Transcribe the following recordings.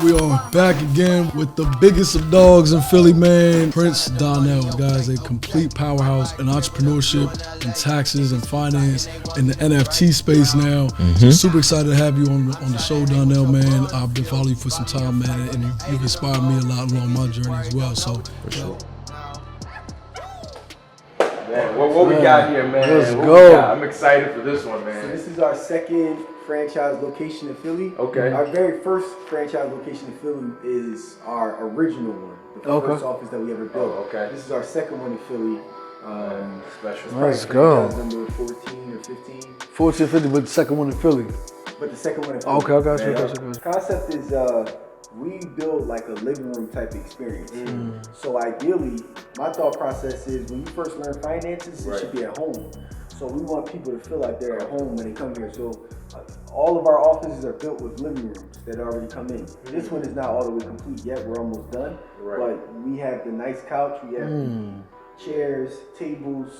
We are back again with the biggest of dogs in Philly, man. Prince Donnell, guys, a complete powerhouse in entrepreneurship and taxes and finance in the NFT space now. So super excited to have you on the show, Donnell, man. I've been following you for some time, man, and you've inspired me a lot along my journey as well. So, for sure. Man, what we got here, man? Let's go. I'm excited for this one, man. So this is our second franchise location in Philly. Okay. Our very first franchise location in Philly is our original one, the first office that we ever built. Oh, okay. This is our second one in Philly. Special. Let's go. Number 14 or 15. 14 or 15, but the second one in Philly. But the second one in Philly. Okay, I got you. The concept is we build like a living room type experience. So ideally, my thought process is when you first learn finances, it should be at home. So we want people to feel like they're at home when they come here. So all of our offices are built with living rooms that already come in. This one is not all the way complete yet. We're almost done. But we have the nice couch. We have chairs, tables,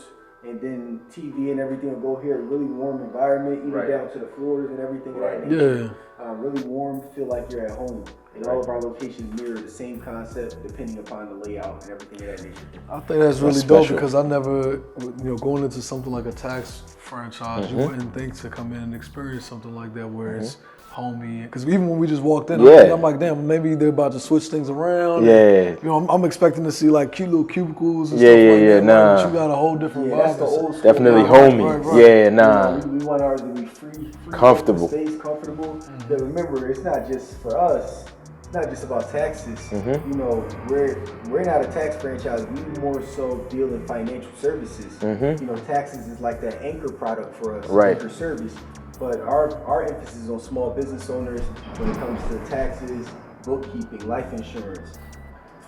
and then TV and everything will go here. A really warm environment, even down to the floors and everything of that nature. Really warm, feel like you're at home. And all of our locations mirror the same concept depending upon the layout and everything of that nature. I think that's really dope because I never, going into something like a tax franchise, you wouldn't think to come in and experience something like that where it's homey. Because even when we just walked in, I'm like, damn, maybe they're about to switch things around. And, I'm expecting to see like cute little cubicles and stuff like that. Nah. But you got a whole different vibe. That's the old school definitely vibe. homey. We want ours to be free comfortable. Space, comfortable. But remember, it's not just for us. It's not just about taxes. We're not a tax franchise. We more so deal in financial services. Taxes is like that anchor product for us, anchor service. But our emphasis is on small business owners when it comes to taxes, bookkeeping, life insurance,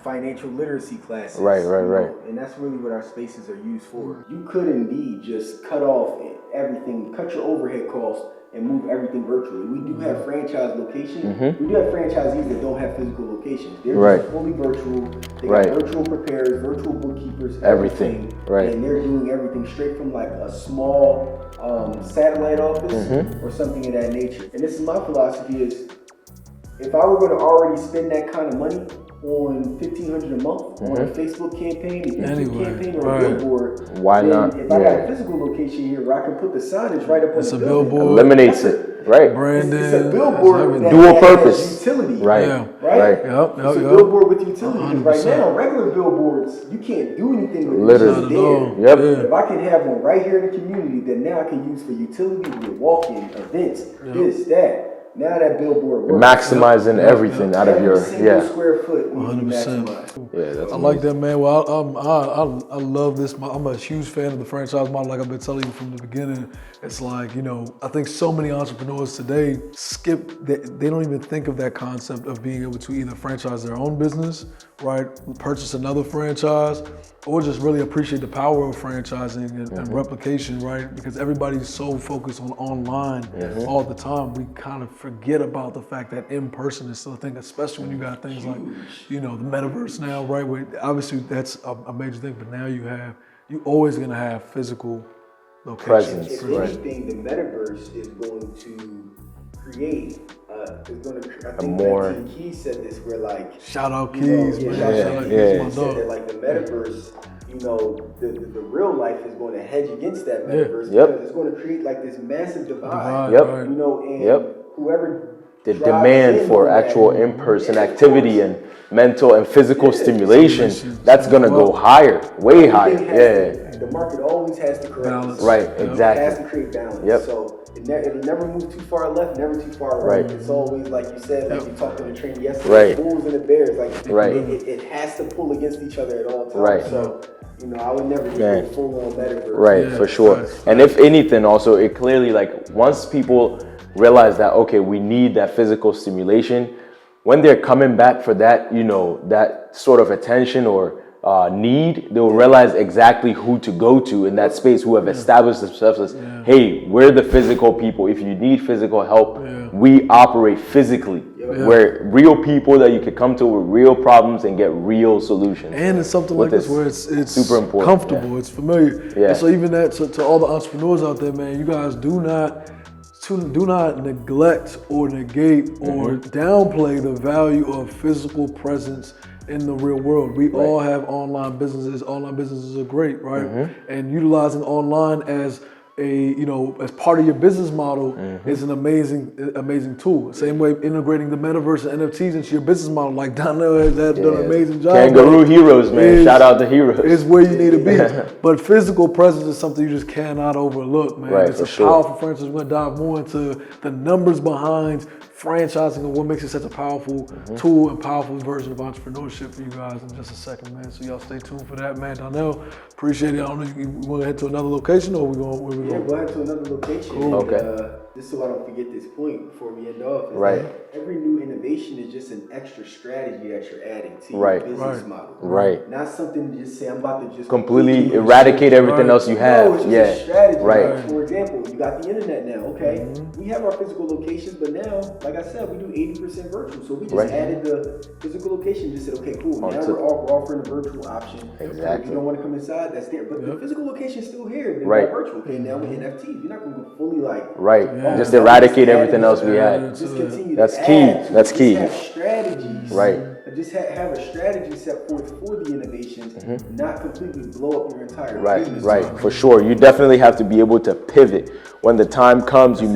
financial literacy classes. And that's really what our spaces are used for. You could indeed just cut off everything, cut your overhead costs, and move everything virtually. We do have franchise locations. We do have franchisees that don't have physical locations. They're just fully virtual. They got virtual preparers, virtual bookkeepers, everything. And they're doing everything straight from like a small satellite office or something of that nature. And this is my philosophy is, if I were going to already spend that kind of money on $1,500 a month on a Facebook campaign, a YouTube campaign, or a billboard, why not? If I got a physical location here where I can put the signage right up on the billboard, eliminates it, branding, it's a billboard that dual has purpose, utility, Yep. It's a billboard with utility. Right now, regular billboards, you can't do anything with it. Literally, If I can have one right here in the community that now I can use for utility, with walk-in events, this, that. Now that billboard works. Maximizing everything out of your square foot. 100%. I like that, man. Well, I love this. I'm a huge fan of the franchise model. Like I've been telling you from the beginning, it's like, I think so many entrepreneurs today they don't even think of that concept of being able to either franchise their own business, purchase another franchise, or just really appreciate the power of franchising and replication, because everybody's so focused on online all the time. We kind of forget about the fact that in person is still a thing, especially when you got things like, the metaverse now, where obviously that's a major thing, but now you're always gonna have physical locations. If anything, the metaverse is going to create, I think more. Keys said this, where like, shout out Keys, He said that like the metaverse, the real life is going to hedge against that metaverse because it's going to create like this massive divide. And whoever the demand for actual in-person activity and mental and physical stimulation, that's gonna go higher, way higher. The market always has to correct balance. Exactly. It has to create balance. So it'll never move too far left, never too far right. It's always, like you said, like you talked on the train yesterday, the Bulls and the Bears, like it has to pull against each other at all times. So I would never do full-on metaverse. For sure. And if anything, also, it clearly, like, once people realize that, okay, we need that physical stimulation, when they're coming back for that, that sort of attention or need, they'll realize exactly who to go to in that space, who have established themselves as, hey, we're the physical people. If you need physical help, we operate physically. We're real people that you can come to with real problems and get real solutions. And it's something like this where it's super important, comfortable, it's familiar. And so even that, to all the entrepreneurs out there, man, you guys do not do not neglect or negate or downplay the value of physical presence in the real world. We all have online businesses. Online businesses are great, right? And utilizing online as as part of your business model is an amazing tool. Same way integrating the metaverse and NFTs into your business model, like Donnell has done an amazing job. Kangaroo heroes, man. Shout out to heroes. Is where you need to be. But physical presence is something you just cannot overlook, man. Right, it's a powerful franchise. We're gonna dive more into the numbers behind franchising and what makes it such a powerful tool and powerful version of entrepreneurship for you guys in just a second, man. So y'all stay tuned for that, man. Donnell, appreciate it. I don't know if you want to head to another location or where we going? Yeah, go ahead to another location. Cool. Okay. Just so I don't forget this point before we end off. Right. Every new innovation is just an extra strategy that you're adding to Right. your business model. Right. Not something to just say, I'm about to just Completely eradicate everything else you have. No, it's just a strategy. Right. Like, for example, you got the internet now, okay? We have our physical locations, but now, like I said, we do 80% virtual. So we just added the physical location, just said, okay, cool. Now we're offering a virtual option. Exactly. If you don't want to come inside, that's there. But the physical location is still here. Then Right. virtual. Okay, now with NFTs, you're not going to go fully like... Right. Yeah. Just eradicate everything else we had. Just continue That's to key. add. That's key. Just have strategies. Right. Just have a strategy set forth for the innovations, not completely blow up your entire business. Right, for sure. You definitely have to be able to pivot. When the time comes, you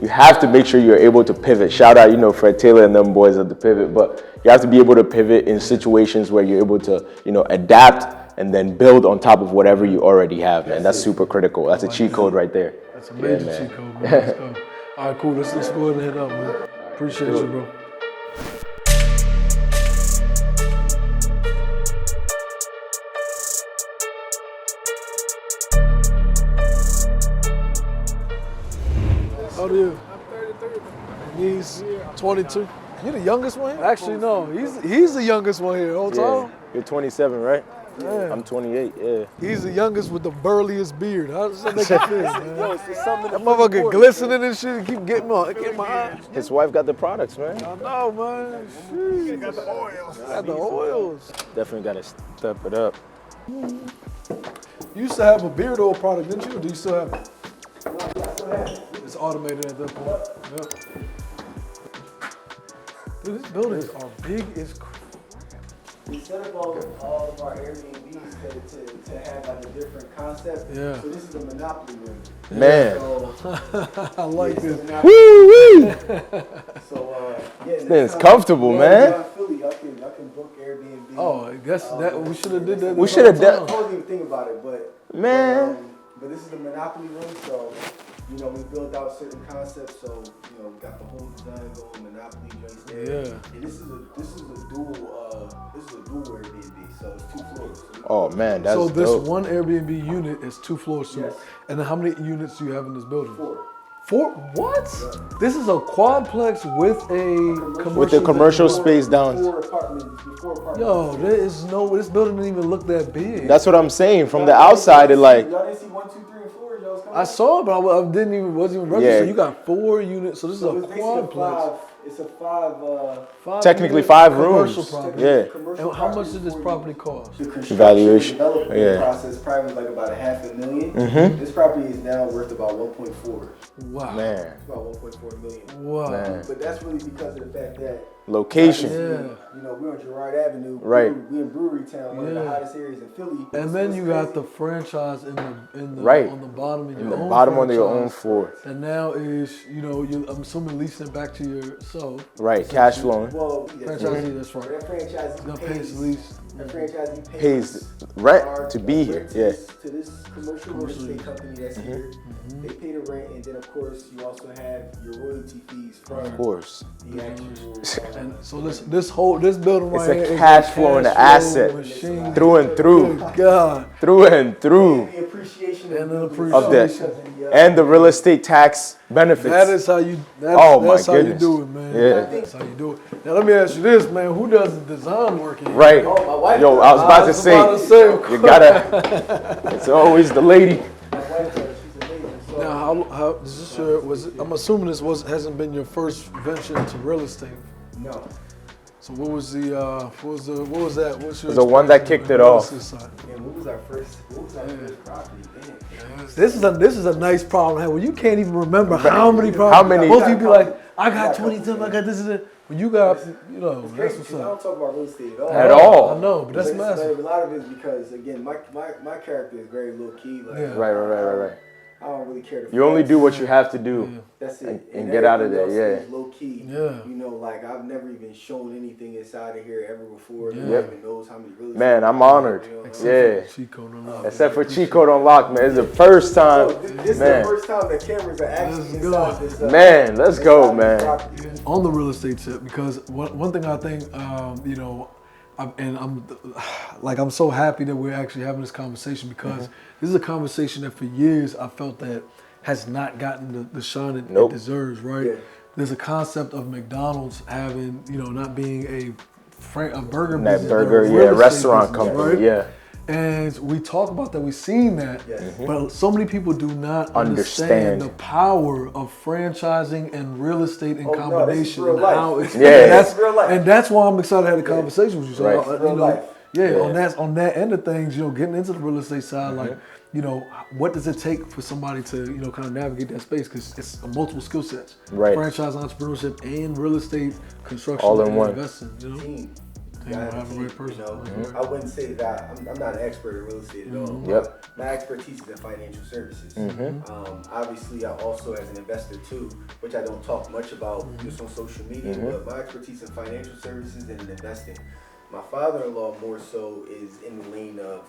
have to make sure you're able to pivot. Shout out, Fred Taylor and them boys at the Pivot, but you have to be able to pivot in situations where you're able to, adapt and then build on top of whatever you already have, man. That's super critical. That's a cheat code right there. That's a major cheat code, man. Let's go. All right, cool. Let's go ahead and head up, man. Appreciate you, bro. How old are you? I'm 33. He's 22. You the youngest one here? Actually, no. He's the youngest one here. Whole time. You're 27, right? Yeah. I'm 28, yeah. He's the youngest with the burliest beard. How does that make you feel, man? That motherfucker glistening and shit. Keep getting my eye. His wife got the products, man. I know, man. Shit. Got the oils. Got the oils. Definitely got to step it up. You used to have a beard oil product, didn't you? Or do you still have it? It's automated at that point. Yep. Dude, these buildings are big as crap. We set up all of our Airbnbs to have like a different concept. Yeah. So this is a monopoly room. Man. So, I like this. Woo-wee! So It's comfortable, man. In Philly, y'all can book Airbnb. Oh, I guess that we should have did that. We should have done. I wasn't even thinking about it, but but this is the monopoly room, so we built out certain concepts. So we got the whole design going, monopoly joints there. Yeah. And this is a dual Airbnb, so it's 2 floors. Oh man, that's so this dope. one Airbnb unit is 2 floors. So, Yes. and then how many units do you have in this building? 4. 4? What? Yeah. This is a quadplex with a commercial space down. 4 apartments. Yo, this building didn't even look that big. That's what I'm saying. From the outside, it like. Y'all didn't see 1, 2, 3, and 4. Y'all was coming. I saw it, but wasn't even registered. Yeah. So you got 4 units. So this is a it's basically quadplex. It's a 5. Technically unit 5 commercial rooms. property. Yeah. And how much did this property cost? The construction Valuation. development Yeah. process probably was like about $500,000. This property is now worth about 1.4. Wow. Man. It's about 1.4 million. Wow. Man. But that's really because of the fact that Location. Yeah. we're on Girard Avenue. Right. We in Brewery Town, one of the Yeah. hottest areas in Philly. And then you got the franchise in the Right. on the bottom of your In the own bottom on your own franchise. floor. And now is I'm assuming leasing it back to yourself. Right. Cash flowing. Well, Franchisee, that's right. That franchisee Gonna pay his lease. That franchisee Pays rent our to be here. rent Yeah. to this commercial real estate company that's here. They pay the rent, and then of course you also have your royalty fees from Of course. the actual. And so this building It's right here a is cash flowing asset machine. through and through. Good God. Through and through. The appreciation And the Of appreciation. that. And the real estate tax benefits. That is how you. That's, Oh, my that's how you goodness. do it, man. Yeah. That's how you do it. Now let me ask you this, man. Who does the design work here? Right. Oh, my wife. Yo, I was about to of say, course. you gotta, it's always the lady. My wife, she's amazing. So, Now, how is this your? I'm assuming this hasn't been your first venture into real estate. no. So what was that? What's your The one that kicked it off. And what was our first property? Man. This is a nice problem to have. When you can't even remember how many properties. Most people be like, I got 20 of them. I got this and that. When you got, you know, that's what's I don't up. talk about real estate at all. At all. I know, but that's massive. A lot of it is because, again, my character is very low key. Like, Yeah. Right. I don't really care to You only do what you have to do. That's it. And get out of there, everything else is low key. Yeah. You know, like I've never even shown anything inside of here ever before. Yeah. No one even knows how many real estate. Man, I'm honored. Yeah. Chico, no. Except for cheat code unlocked, man. It's the first time. So, this is the Man. first time that cameras are actually inside this. Man, let's go, inside man. this property. On the real estate tip, because one thing I think, you know, I'm so happy that we're actually having this conversation because this is a conversation that for years I felt that has not gotten the shine it deserves, right? Yeah. There's a concept of McDonald's having, you know, not being a burger That business, burger, but a real estate restaurant business, company, right? yeah. And we talk about that, we've seen that, Yes. but so many people do not understand the power of franchising and real estate in combination. Real and life. how it's, That's real life. and that's why I'm excited to have a conversation with you. So, Right. you Real know, life. on that end of things, you know, getting into the real estate side, like, you know, what does it take for somebody to, you know, kind of navigate that space? Because it's multiple skill sets, Right. Franchise entrepreneurship and real estate construction, All in and one. investing. You know, Team. you Gotta have a team, great person. you know? I wouldn't say that I'm not an expert in real estate at all. Yep. My expertise is in financial services. Obviously, I also as an investor too, which I don't talk much about just on social media, but my expertise in financial services and in investing. My father-in-law more so is in the lane of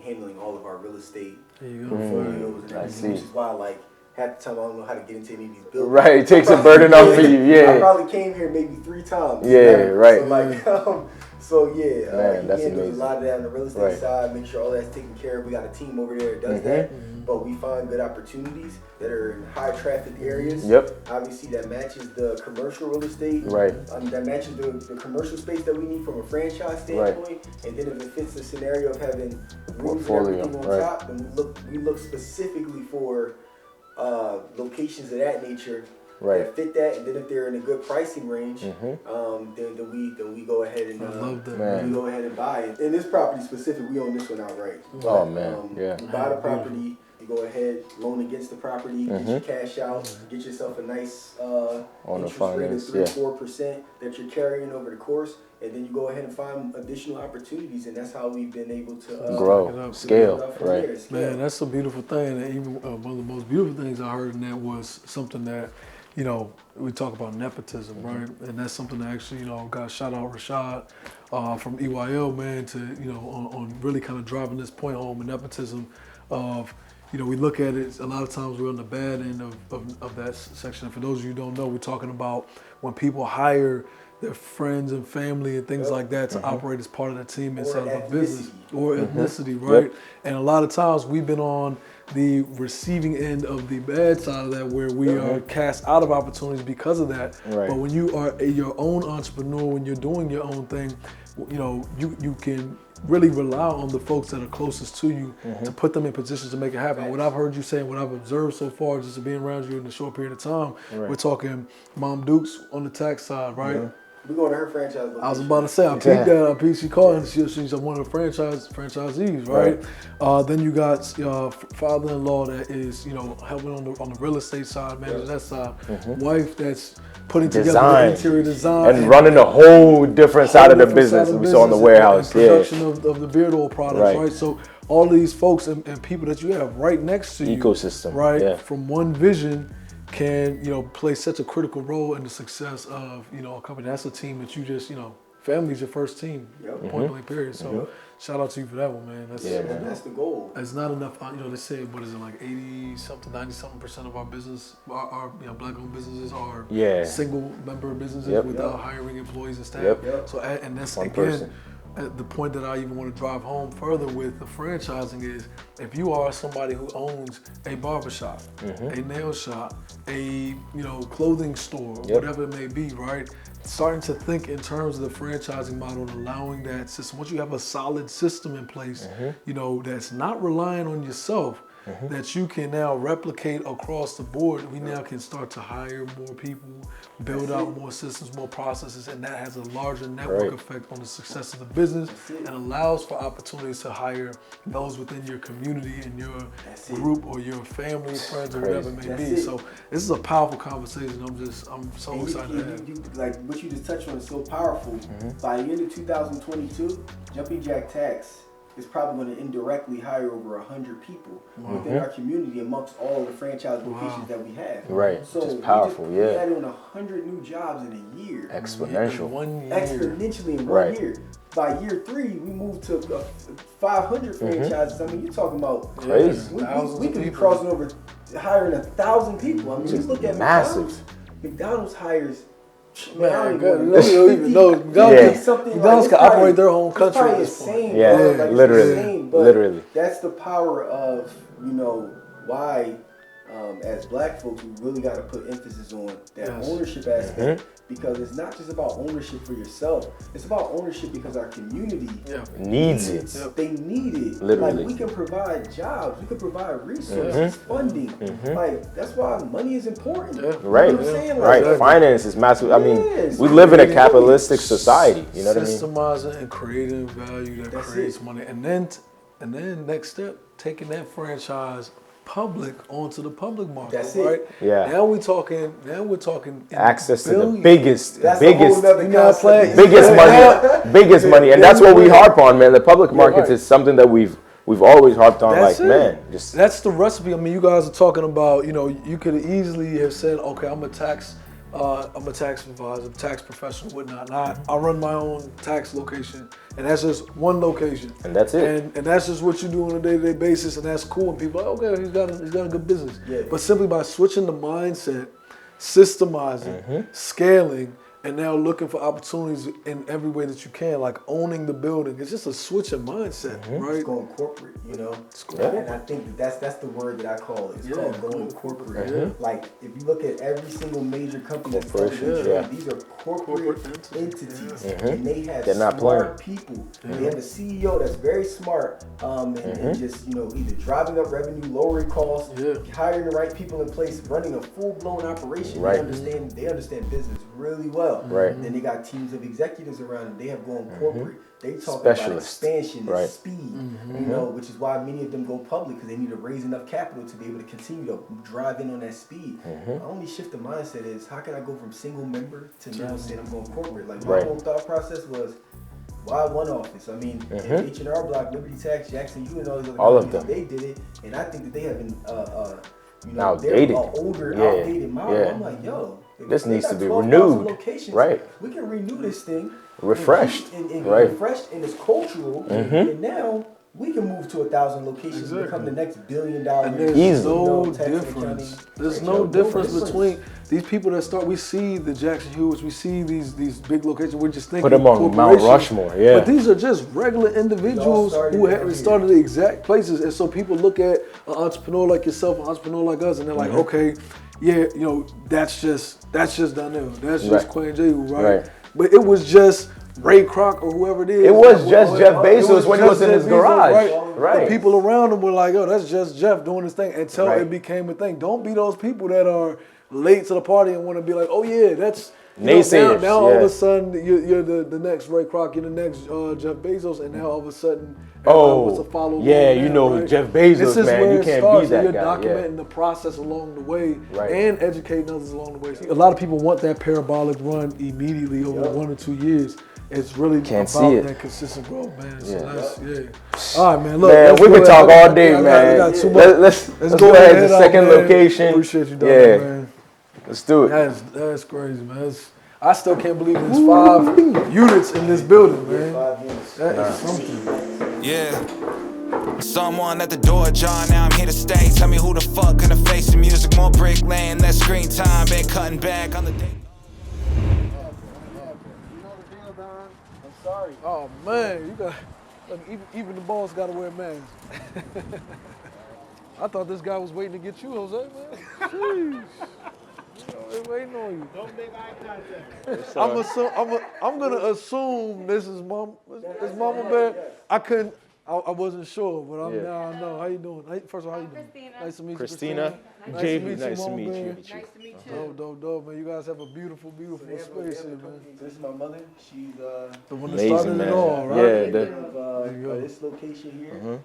handling all of our real estate There you go. portfolios and I everything, see. which is why like half the time I don't know how to get into any of these buildings. Right, it takes a burden off for you, I yeah. probably came here maybe 3 times. Yeah, right. So like, so yeah, Man, that's he handles amazing. a lot of that on the real estate Right. side. Make sure all that's taken care of. We got a team over there that does that. But we find good opportunities that are in high traffic areas. Yep. Obviously, that matches the commercial real estate. Right. That matches the commercial space that we need from a franchise standpoint. And then if it fits the scenario of having rooms and Portfolio, everything on right. top, then we look specifically for locations of that nature. Right. That fit that, and then if they're in a good pricing range, then we go ahead and I love that. Man. we go ahead and buy it. In this property specific, we own this one outright. Oh, man, yeah. You buy the property, you go ahead, loan against the property, get your cash out, get yourself a nice On the interest rate of finance, 3-4% that you're carrying over the course, and then you go ahead and find additional opportunities, and that's how we've been able to Grow, scale, build up from right. there, scale. Man, that's a beautiful thing. And even one of the most beautiful things I heard in that was something that, you know, we talk about nepotism, right? And that's something that actually, you know, got shout out Rashad from EYL, man, to, you know, on really kind of driving this point home with nepotism of, you know, we look at it, a lot of times we're on the bad end of that section. And for those of you who don't know, we're talking about when people hire their friends and family and things like that to operate as part of the team inside of a business or ethnicity, right? Yep. And a lot of times we've been on the receiving end of the bad side of that, where we are cast out of opportunities because of that. Right. But when you are your own entrepreneur, when you're doing your own thing, you know, you can really rely on the folks that are closest to you to put them in positions to make it happen. What I've heard you say and what I've observed so far, just being around you in a short period of time, we're talking Mom Dukes on the tax side, right? We're going to her franchise location. I was about to say, I peeped that. I peeped. She called, and she's one of the franchisees, right? Then you got father-in-law that is, you know, helping on the real estate side, managing that side. Wife that's putting together the interior design and running a whole different side of the business. We saw in the warehouse, and production of the beard oil products, right? So all these folks and people that you have right next to you, ecosystem, right? From one vision, can, you know, play such a critical role in the success of, you know, a company. That's a team that you just, you know, family's your first team, point blank period. So shout out to you for that one, man. That's, man, that's the goal. It's not enough, you know, they say, what is it, like 80-something, 90-something% of our business, our you know, black-owned businesses are single member businesses without hiring employees and staff. So, and that's, one again, person. The point that I even want to drive home further with the franchising is, if you are somebody who owns a barbershop, a nail shop, a, you know, clothing store, whatever it may be, right? Starting to think in terms of the franchising model and allowing that system. Once you have a solid system in place, you know, that's not relying on yourself, that you can now replicate across the board. We now can start to hire more people, build out more systems, more processes, and that has a larger network effect on the success of the business and allows for opportunities to hire those within your community and your group or your family, friends, or whatever it may be. So this is a powerful conversation. I'm so excited to have. Like what you just touched on is so powerful. By the end of 2022, Jumpin Jack Tax is probably going to indirectly hire over 100 people within our community amongst all the franchise locations that we have. Right. So it's powerful, we added on 100 new jobs in a year. Exponential. In 1 year. Exponentially in 1 year. By year 3, we moved to 500 franchises. I mean, you're talking about crazy. We could be crossing over hiring 1,000 people. I mean, just look at massive. McDonald's hires. Man, you don't even know. McDonald's can operate their own country. It's probably insane. Yeah, like, literally. Insane, but literally. That's the power of, why as black folks, we really got to put emphasis on that ownership aspect because it's not just about ownership for yourself. It's about ownership because our community needs it. They need it. Literally. Like, we can provide jobs. We can provide resources, funding. Like, that's why money is important. Right. You know what I'm saying? Like, Right. Finance is massive. I mean, we live in a capitalistic society. You know what I mean? Systemizing and creating value that creates money. And then next step, taking that franchise public onto the public market. That's right? it. Yeah. Now we're talking access to the biggest biggest money. And that's that's what we harp on, man. The public markets is something that we've always harped on. That's That's the recipe. I mean, you guys are talking about, you could easily have said, okay, I'm a tax advisor, tax professional, whatnot. And I run my own tax location, and that's just one location. And that's it. And that's just what you do on a day-to-day basis, and that's cool. And people are like, okay, he's got a good business. Yeah. But simply by switching the mindset, systemizing, scaling, and now looking for opportunities in every way that you can, like owning the building. It's just a switch in mindset, right? It's going corporate, It's corporate. And I think that's the word that I call it. It's called going corporate. Like, if you look at every single major company that's these are corporate entities. And they have smart people. They have a CEO that's very smart and just, either driving up revenue, lowering costs, hiring the right people in place, running a full-blown operation. Right. They understand business really well. Right. And then they got teams of executives around them. They have gone corporate. They talk about expansion and speed, which is why many of them go public because they need to raise enough capital to be able to continue to drive in on that speed. The only shift of mindset is how can I go from single member to now saying I'm going corporate? Like my whole thought process was, why one office? I mean, H&R Block, Liberty Tax, Jackson, and all these other companies, they did it, and I think that they have been outdated. Outdated model. I'm like, this needs to be renewed. Right. We can renew this thing. Refreshed. And refreshed, and it's cultural. And now we can move to 1,000 locations and become the next $1 billion. And there's no difference. There's no difference between these people that start. We see the Jackson Hewitts. We see these big locations. We're just thinking put them on Mount Rushmore. But these are just regular individuals who have started the exact places. And so people look at an entrepreneur like yourself, an entrepreneur like us, and they're like, okay, that's just Donnell. That's just Quinn Jehu, right? But it was just Ray Kroc or whoever it is. It was just Jeff Bezos when he was in his garage. Right. The people around him were like, that's just Jeff doing his thing until it became a thing. Don't be those people that are late to the party and want to be like, oh yeah, that's naysayers. Now all of a sudden you're the next Ray Kroc, you're the next Jeff Bezos, and now all of a sudden wants to follow. Jeff Bezos, this is man, where you can't be that you're guy. You're documenting the process along the way and educating others along the way. A lot of people want that parabolic run immediately over 1 or 2 years. It's really about that consistent growth, man. So all right, man. Look, we can talk all day, man. Let's go ahead to the second location. Appreciate you, man. Let's do it. That's crazy, man. I still can't believe there's 5 units in this building, man. That is something. Yeah. Someone at the door, John, now I'm here to stay. Tell me who the fuck gonna face the music, more brick laying, less screen time, been cutting back on the day. Sorry. Oh man, you got even the boss got to wear masks. I thought this guy was waiting to get you, Jose, man. Jeez. They're waiting on you. Don't make eye contact. I'm gonna assume this is Mama Bear. I I wasn't sure, but now I know. How you doing? First of all, how you doing? Christina. Nice to meet you, Christina, Nice Jay, to meet you, nice to Mom meet you. Bear. Nice to meet you. Dope, man. You guys have a beautiful, beautiful space here, man. So this is my mother. She's The one that Amazing, started man. it all, right? Yeah, this location here.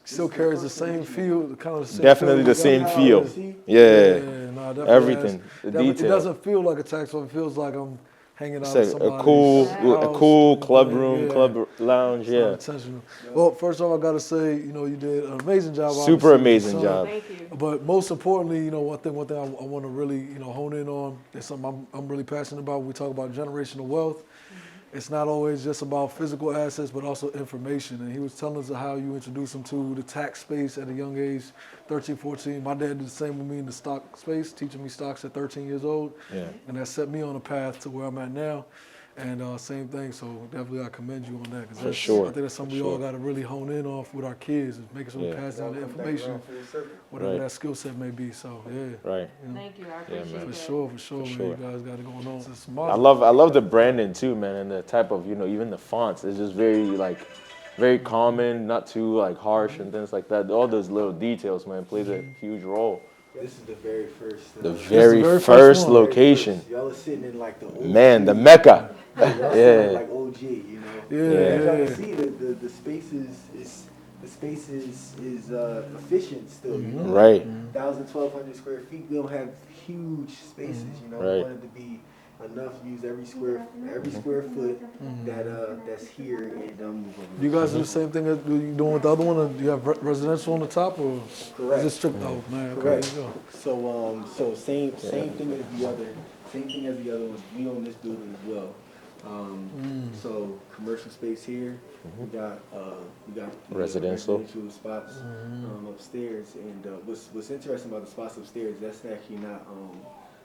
Still carries the same feel, kind of the same definitely feel the same you got. feel. Yeah, No, definitely everything, the It detail. doesn't feel like a tax office. It feels like I'm hanging It's out at like somebody's a cool house, club anything. room, Yeah. club lounge. It's not Yeah, intentional. Well, first off, I gotta say, you did an amazing job. super obviously, with amazing your son. job. Thank you. But most importantly, one thing I want to really, hone in on is something I'm really passionate about. When we talk about generational wealth. It's not always just about physical assets, but also information. And he was telling us how you introduced him to the tax space at a young age, 13, 14. My dad did the same with me in the stock space, teaching me stocks at 13 years old. Yeah. And that set me on a path to where I'm at now. And same thing, so definitely I commend you on that. 'Cause For sure. I think that's something we all got to really hone in on with our kids, is making sure we Yeah. pass down the information, whatever Right. that skill set may be. So, yeah. Right. Thank you. I appreciate man. that. For sure, man. sure. You guys got it going on. It's I love the branding too, man, and the type of even the fonts is just very common, not too harsh and things like that. All those little details, man, plays a huge role. This is the very first. The very first one. location, Y'all are sitting in like the old man, the Mecca. yeah. Like OG, Yeah. As y'all can see, the space is efficient still. Right. 1,200 square feet. We don't have huge spaces. We Right. want it to be enough to use every square foot that's here. And You guys do the same thing that you doing with the other one? Or do you have residential on the top, or Correct. is it strict? Oh man, okay, Correct. there you go. So same thing as the other. Same thing as the other ones. We own this building as well. So commercial space here. We got Residential. spots upstairs. And what's interesting about the spots upstairs, that's actually not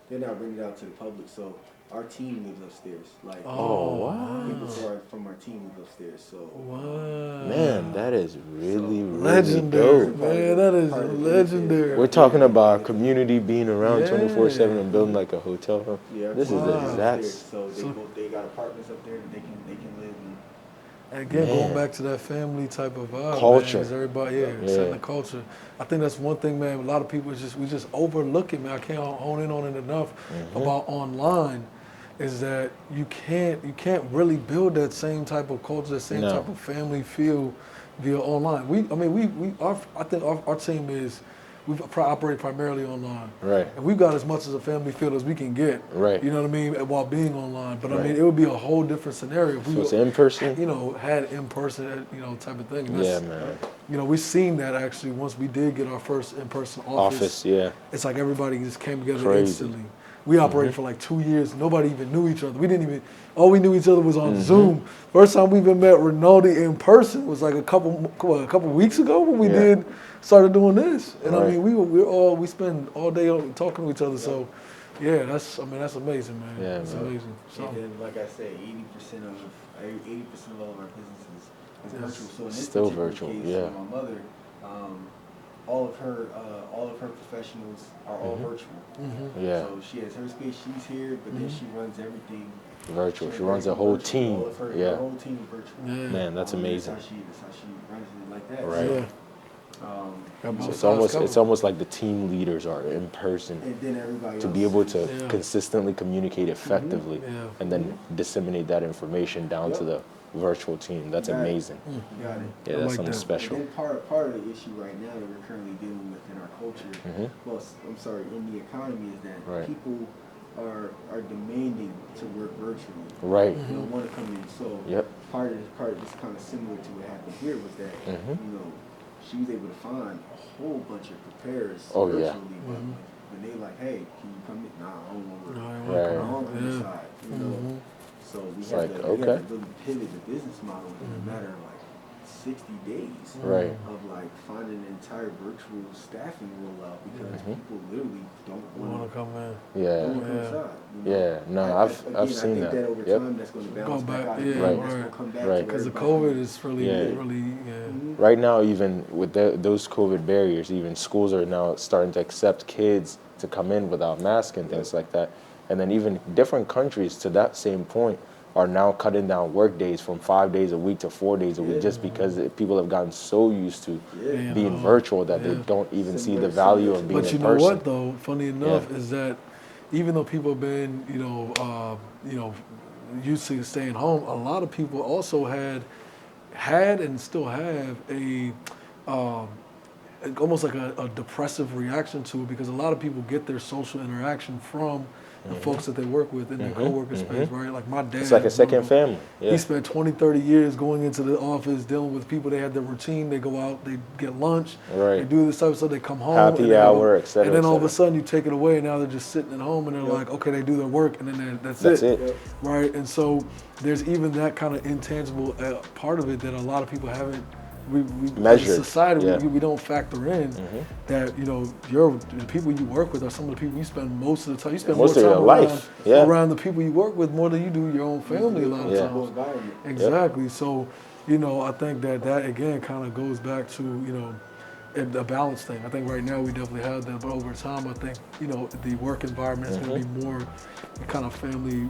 they're not rented out to the public. So our team lives upstairs. Like wow. people from our team live upstairs. So Wow. Man, that is really Legendary, dope. man. That is legendary. We're talking about community being around Yeah. 24/7 and building like a hotel room. yeah, This is the upstairs. exact. So they got apartments up there that they can live in. And again, Man. going back to that family type of vibe, Culture. man, is everybody, setting the culture. I think that's one thing, man. A lot of people we just overlook it, man. I can't hone in on it enough about online. Is that you can't really build that same type of culture, that same No. type of family feel via online. I think our team we operate primarily online. Right. And we've got as much as a family feel as we can get. Right. You know what I mean? While being online. But I Right. mean, it would be a whole different scenario if we So it's in person. had in person, type of thing. And Yeah, that's- man. we've seen that actually once we did get our first in-person office. Yeah. It's like everybody just came together Crazy. instantly. We operated for like 2 years. Nobody even knew each other. All we knew each other was on Zoom. First time we even met Rinaldi in person was like a couple weeks ago when we started doing this. And I Right. mean, we spend all day talking to each other. So yeah, that's amazing, man. Yeah, It's man. amazing. So, And then, like I said, 80% of all of our businesses is virtual. So in this Still particular virtual, case, yeah. for my mother, all of her professionals are all virtual. Yeah. So she has her space. She's here, but then she runs everything Virtual. She runs a whole virtual. team. All of her Yeah. whole team is virtual. yeah. Man, that's amazing. That's how she runs it like that. Right. Yeah. So, So it's almost like the team leaders are in person and then everybody to else be able is- to Yeah. consistently communicate effectively Yeah. and then disseminate that information down to the virtual team. That's Got it. amazing. You got it. Yeah, I that's like something that. special. And then part of the issue right now that we're currently dealing with in our culture, well, I'm sorry, in the economy, is that Right. people are demanding to work virtually. Right. They don't want to come in. So Yep. part of this kind of similar to what happened here was that she was able to find a whole bunch of preparers Oh, yeah. virtually. But when they like, hey, can you come in? Nah, I don't want to work. Right. I don't want to come inside. So we It's had like, to okay. really pivot the business model in a matter of like 60 days Right. of like finding an entire virtual staffing rollout because people literally don't Want want to to come in? Yeah. come inside. Yeah. No, I've seen I think that. over Yep. time that's going to bounce Go back back, out. yeah, again. It's right. gonna come back Right. to Because the everybody. COVID is really, Yeah. Right now, even with those COVID barriers, even schools are now starting to accept kids to come in without masks and things like that. And then even different countries, to that same point, are now cutting down work days from 5 days a week to 4 days a week, just because people have gotten so used to being virtual that they don't even see the value of being in person. But you know what though? Funny enough is that even though people have been, used to staying home, a lot of people also had and still have almost like a depressive reaction to it, because a lot of people get their social interaction from the folks that they work with in their co-working space, right? Like my dad. It's like a second family. Yeah. He spent 20, 30 years going into the office, dealing with people. They had their routine. They go out, they get lunch, they do this type of stuff, they come home. Happy hour, et cetera. And then all of a sudden you take it away, and now they're just sitting at home, and they're like, okay, they do their work, and then that's it. Right? And so there's even that kind of intangible part of it that a lot of people haven't, we measured. As a society, we don't factor in that, the people you work with are some of the people you spend most of the time. You spend most more of time your life around the people you work with more than you do your own family a lot of times. Exactly. So, I think that again kind of goes back to, a balance thing. I think right now we definitely have that, but over time I think, the work environment is going to be more kind of family,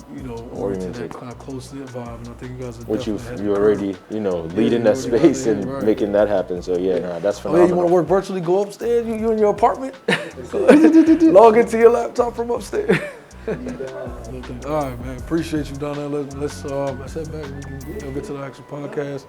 oriented, kind of closely involved, and I think you guys are which definitely you already, leading that space and making that happen. So that's phenomenal. Oh yeah, you want to work virtually? Go upstairs. You in your apartment. Log into your laptop from upstairs. All right, man. Appreciate you down there. Let's head back. We can get to the actual podcast.